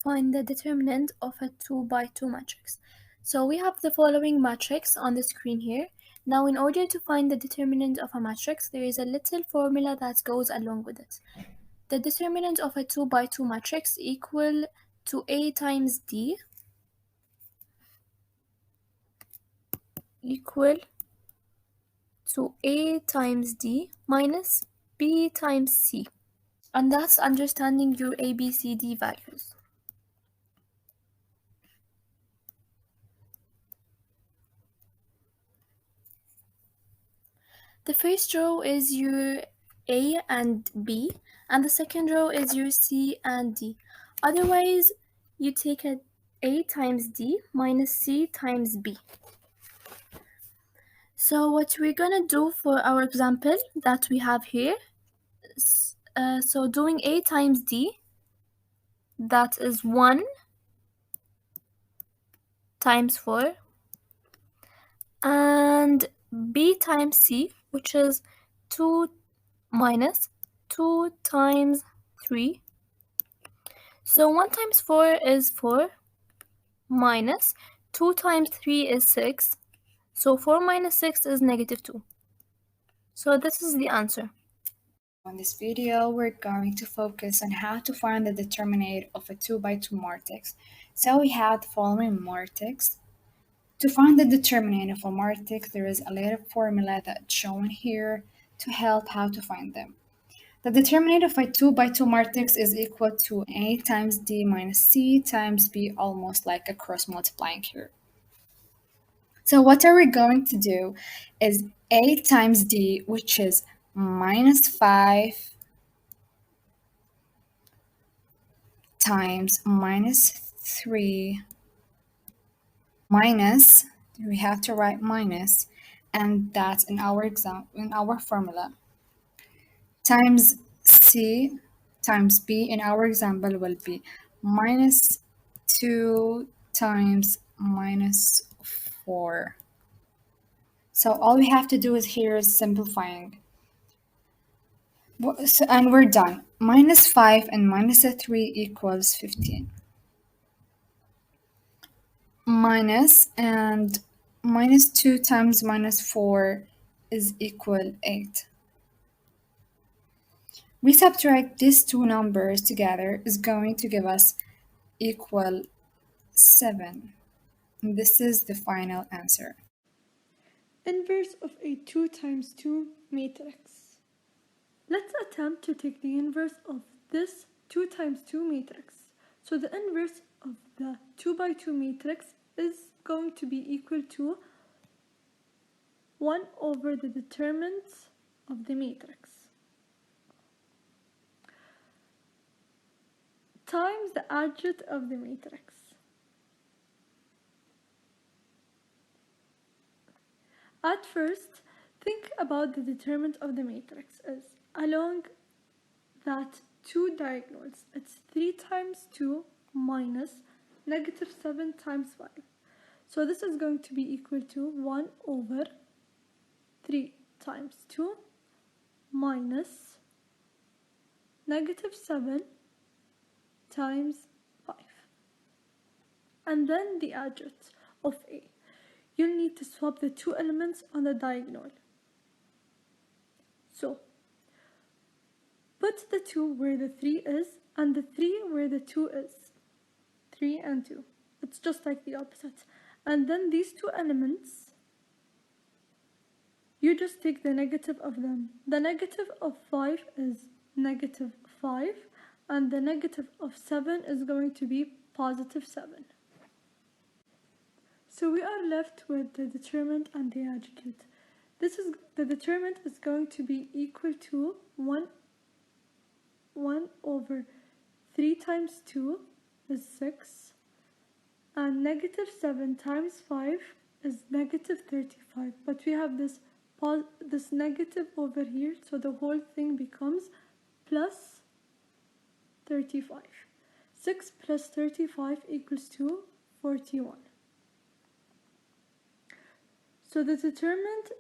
find the determinant of a 2 by 2 matrix. So we have the following matrix on the screen here. Now in order to find the determinant of a matrix, there is a little formula that goes along with it. The determinant of a 2 by 2 matrix equal to A times D equal to A times D minus B times C. And that's understanding your A, B, C, D values. The first row is your A and B, and the second row is your C and D. Otherwise, you take A times D minus C times B. So what we're gonna do for our example that we have here, so doing A times D, that is 1 times 4, and B times C, which is 2 minus 2 times 3. So 1 times 4 is 4, minus 2 times 3 is 6. So 4 minus 6 is negative 2. So this is the answer. In this video, we're going to focus on how to find the determinant of a 2 by 2 matrix. So we have the following matrix. To find the determinant of a matrix, there is a little formula that's shown here to help how to find them. The determinant of a 2 by 2 matrix is equal to A times D minus C times B, almost like a cross multiplying here. So what are we going to do is A times D, which is minus 5 times minus 3 minus, we have to write minus, and that's in our formula, times C times B in our example will be minus 2 times minus 4. So all we have to do is here is simplifying. And we're done. Minus 5 and minus 3 equals 15. Minus and minus 2 times minus 4 is equal 8. We subtract these two numbers together is going to give us equal 7. And this is the final answer. Inverse of a 2 times 2 matrix. Let's attempt to take the inverse of this 2 times 2 matrix. So the inverse of the 2 by 2 matrix is going to be equal to 1 over the determinant of the matrix times the adjunct of the matrix. At first, think about the determinant of the matrix as along that two diagonals. It's 3 times 2 minus negative 7 times 5. So this is going to be equal to 1 over 3 times 2 minus negative 7 times 5. And then the adjunct of A. You'll need to swap the two elements on the diagonal. So, put the 2 where the 3 is and the 3 where the 2 is. 3 and 2. It's just like the opposite. And then these two elements, you just take the negative of them. The negative of 5 is negative 5, and the negative of 7 is going to be positive 7. So we are left with the determinant and the adjunct. The determinant is going to be equal to 1 over 3 times 2 is 6, and negative 7 times 5 is negative 35. But we have this negative over here, so the whole thing becomes plus 35. 6 plus 35 equals to 41. So the determinant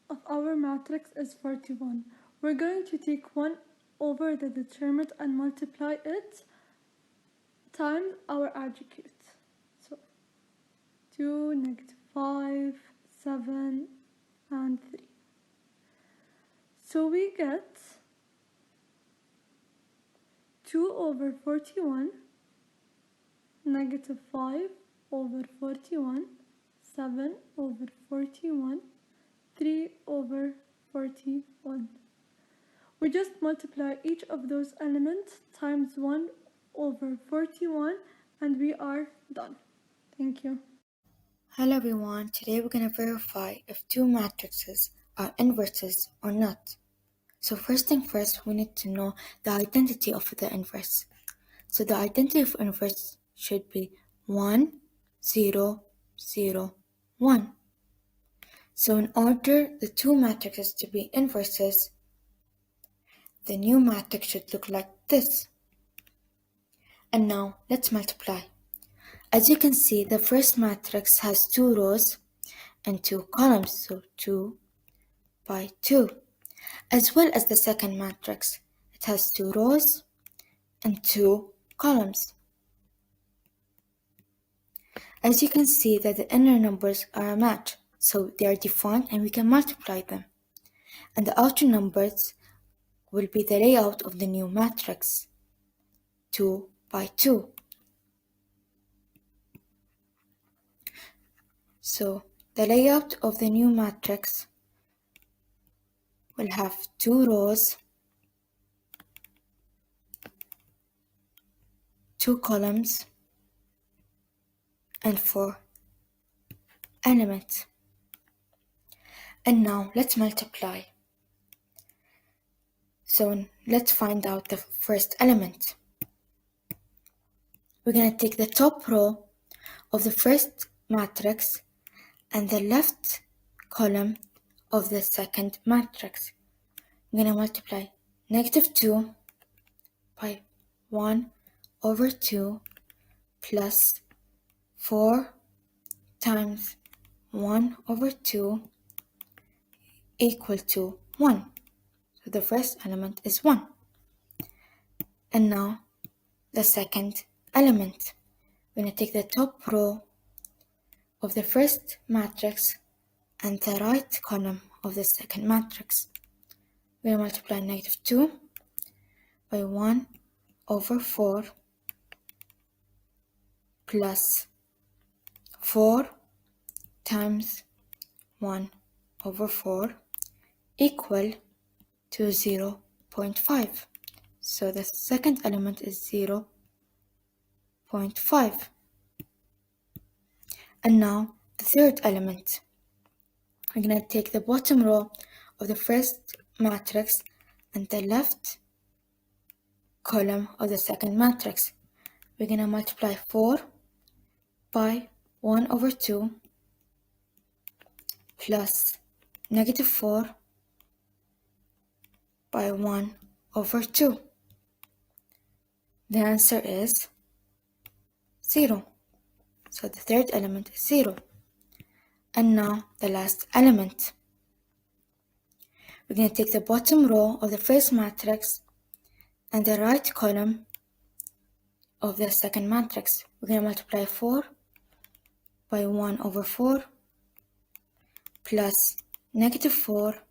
of our matrix is 41. We're going to take 1 over the determinant and multiply it times our adjecute. So 2, -5, 7, and 3. So we get 2 over 41, -5 over 41, 7 over 41, 3 over 41. We just multiply each of those elements times 1 over 41 and we are done. Thank you. Hello everyone, today we're going to verify if two matrices are inverses or not. So first thing first, we need to know the identity of the inverse. So the identity of inverse should be 1, 0, 0, 1. So in order the two matrices to be inverses, the new matrix should look like this. And now let's multiply. As you can see, the first matrix has 2 rows and 2 columns, so 2 by 2, as well as the second matrix. It has 2 rows and 2 columns. As you can see that the inner numbers are a match, so they are defined and we can multiply them. And the outer numbers will be the layout of the new matrix, 2 by 2. So the layout of the new matrix will have 2 rows, 2 columns, and 4 elements. And now let's multiply. So let's find out the first element. We're going to take the top row of the first matrix and the left column of the second matrix. I'm going to multiply -2 by 1 over 2 plus 4 times 1 over 2 equal to 1. So the first element is 1. And now the second element. We're going to take the top row of the first matrix and the right column of the second matrix. We're going to multiply -2 by 1 over 4 plus 4 times 1 over 4 equal to 0.5. So the second element is 0.5. And now the third element. We're going to take the bottom row of the first matrix and the left column of the second matrix. We're going to multiply 4 by 1 over 2 plus -4 by 1 over 2. The answer is 0. So the third element is 0. And now the last element. We're going to take the bottom row of the first matrix and the right column of the second matrix. We're going to multiply 4 by 1 over 4 plus -4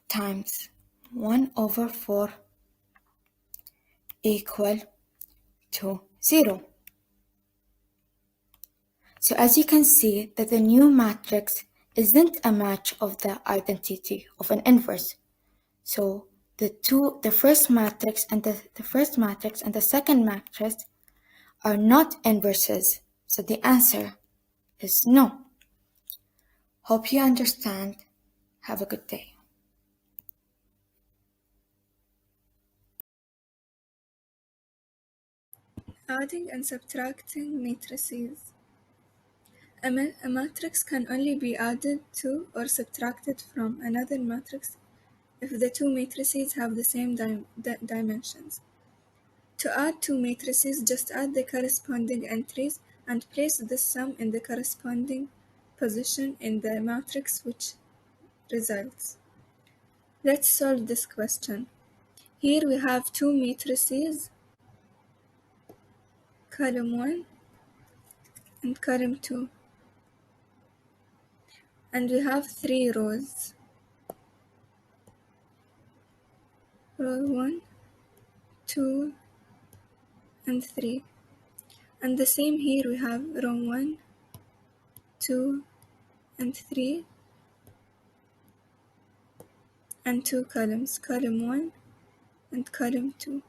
times 1 over 4 equal to 0. So as you can see that the new matrix isn't a match of the identity of an inverse. So the first matrix and the second matrix are not inverses. So the answer is no. Hope you understand. Have a good day. Adding and subtracting matrices. A matrix can only be added to or subtracted from another matrix if the two matrices have the same dimensions. To add two matrices, just add the corresponding entries and place the sum in the corresponding position in the matrix which results. Let's solve this question. Here we have two matrices column 1, and column 2. And we have 3 rows. Row 1, 2, and 3. And the same here, we have row 1, 2, and 3, and 2 columns, column 1 and column 2.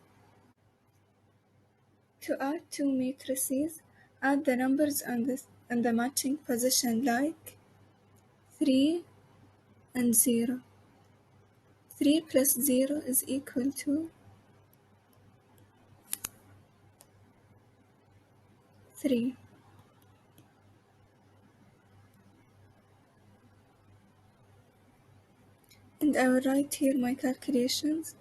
To add 2 matrices, add the numbers on the matching position like 3 and 0. 3 plus 0 is equal to 3. And I will write here my calculations.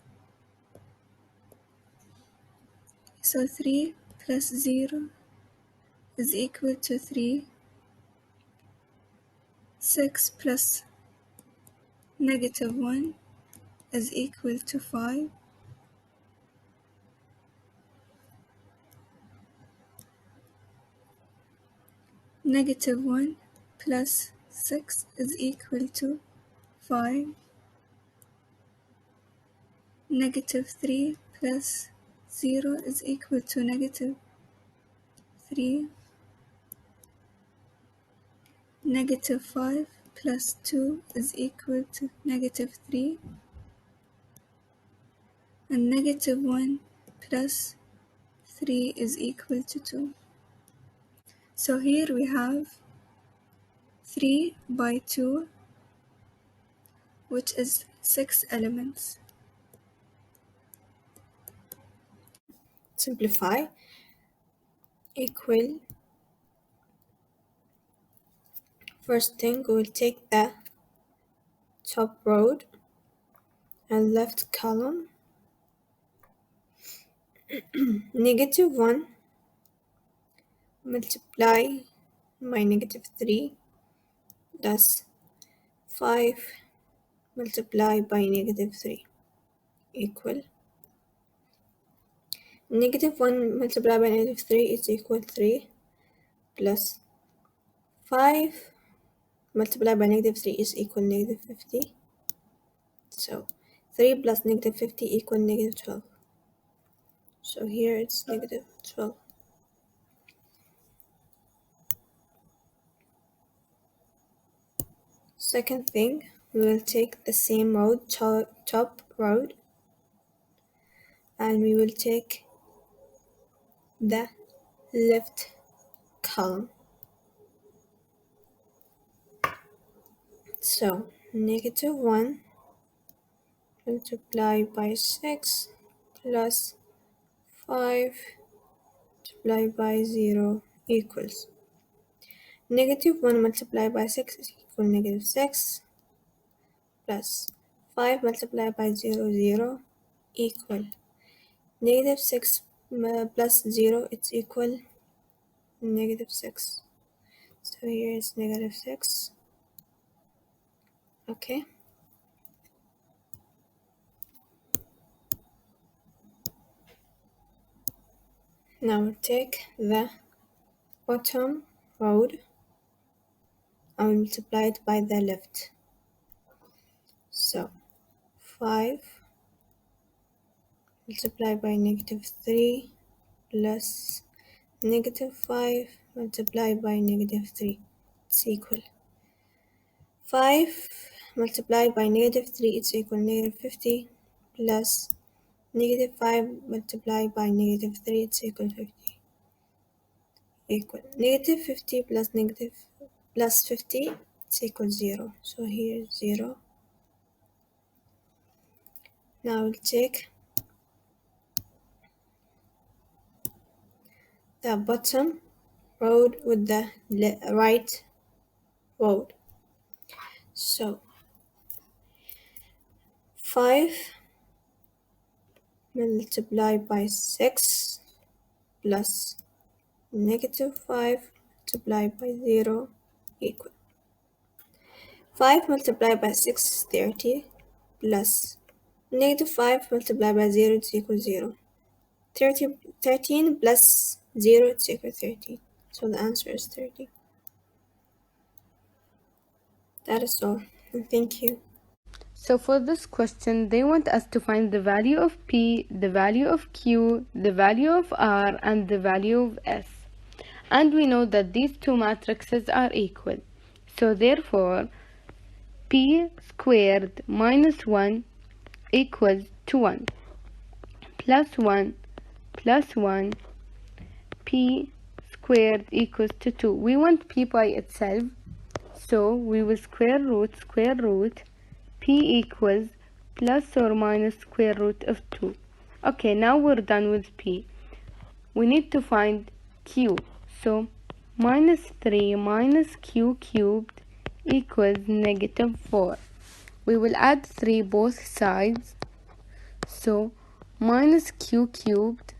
So 3 plus 0 is equal to 3. 6 plus negative 1 is equal to 5. Negative 1 plus 6 is equal to 5. Negative 3 plus 0 is equal to negative 3. Negative 5 plus 2 is equal to negative 3. And negative 1 plus 3 is equal to 2. So here we have 3 by 2, which is 6 elements. Simplify, equal. First thing, we'll take the top row and left column. Negative 1 multiply by negative 3 plus 5 multiply by negative 3 equal. Negative 1 multiplied by negative 3 is equal 3 plus 5 multiplied by negative 3 is equal negative 50. So 3 plus negative 50 equal negative 12. So here it's negative 12. Second thing, we will take the same row, top row, and we will take the left column. So negative 1 multiplied by 6 plus 5 multiplied by 0 equals negative 1 multiplied by 6 is equal negative 6 plus 5 multiplied by 0, 0 equal negative 6 plus 0, it's equal negative 6. So here is negative 6. Okay. Now take the bottom row and multiply it by the left. So 5 multiplied by negative 3 plus negative 5 multiplied by negative 3. It's equal 5 multiplied by negative 3 is equal negative 50 plus negative 5 multiplied by negative 3 is equal 50. Equal negative 50 plus negative plus 50 is equal 0. So here is 0. Now we'll check the bottom row with the right row. So 5 multiplied by 6 plus negative 5 multiplied by 0 equal 5 multiplied by 6 is 30 plus negative 5 multiplied by 0 is equal 0. 13 plus 0, it's equal to 30. So the answer is 30. That is all, and thank you. So for this question, they want us to find the value of P, the value of Q, the value of R, and the value of S. And we know that these two matrices are equal. So therefore, P squared minus 1 equals to 1. Plus 1 plus 1, P squared equals to 2. We want P by itself, so we will square root P equals plus or minus square root of 2. Okay, now we're done with P. We need to find Q. So minus 3 minus Q cubed equals negative 4. We will add 3 both sides. So minus Q cubed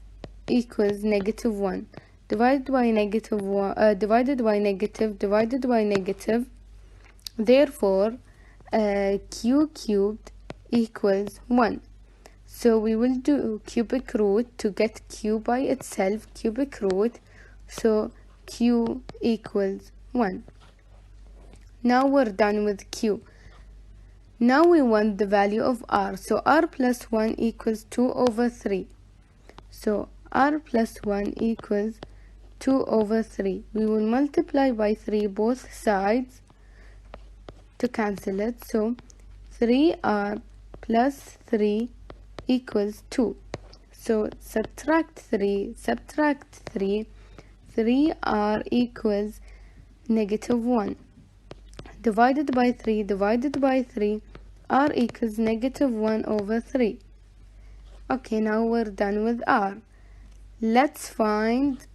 equals negative 1. Divided by negative 1, divided by negative. Therefore, Q cubed equals 1. So we will do cubic root to get Q by itself, cubic root. So Q equals 1. Now we're done with Q. Now we want the value of R. So R plus 1 equals 2 over 3. So R plus 1 equals 2 over 3. We will multiply by 3 both sides to cancel it. So 3R plus 3 equals 2. So subtract 3, 3R equals negative 1. Divided by 3, R equals negative 1 over 3. Okay, now we're done with R. Let's find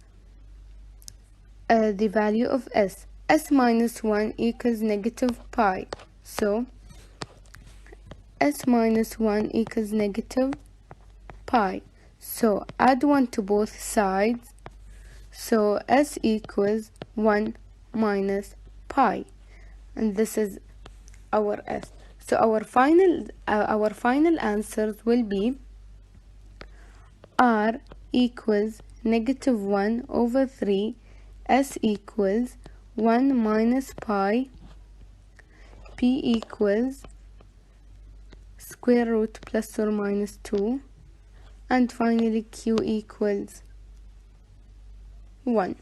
the value of S. S minus 1 equals negative pi. So S minus 1 equals negative pi. So add 1 to both sides. So S equals 1 minus pi. And this is our S. So our final answers will be R equals negative 1 over 3. S equals 1 minus pi. P equals square root plus or minus 2. And finally Q equals 1.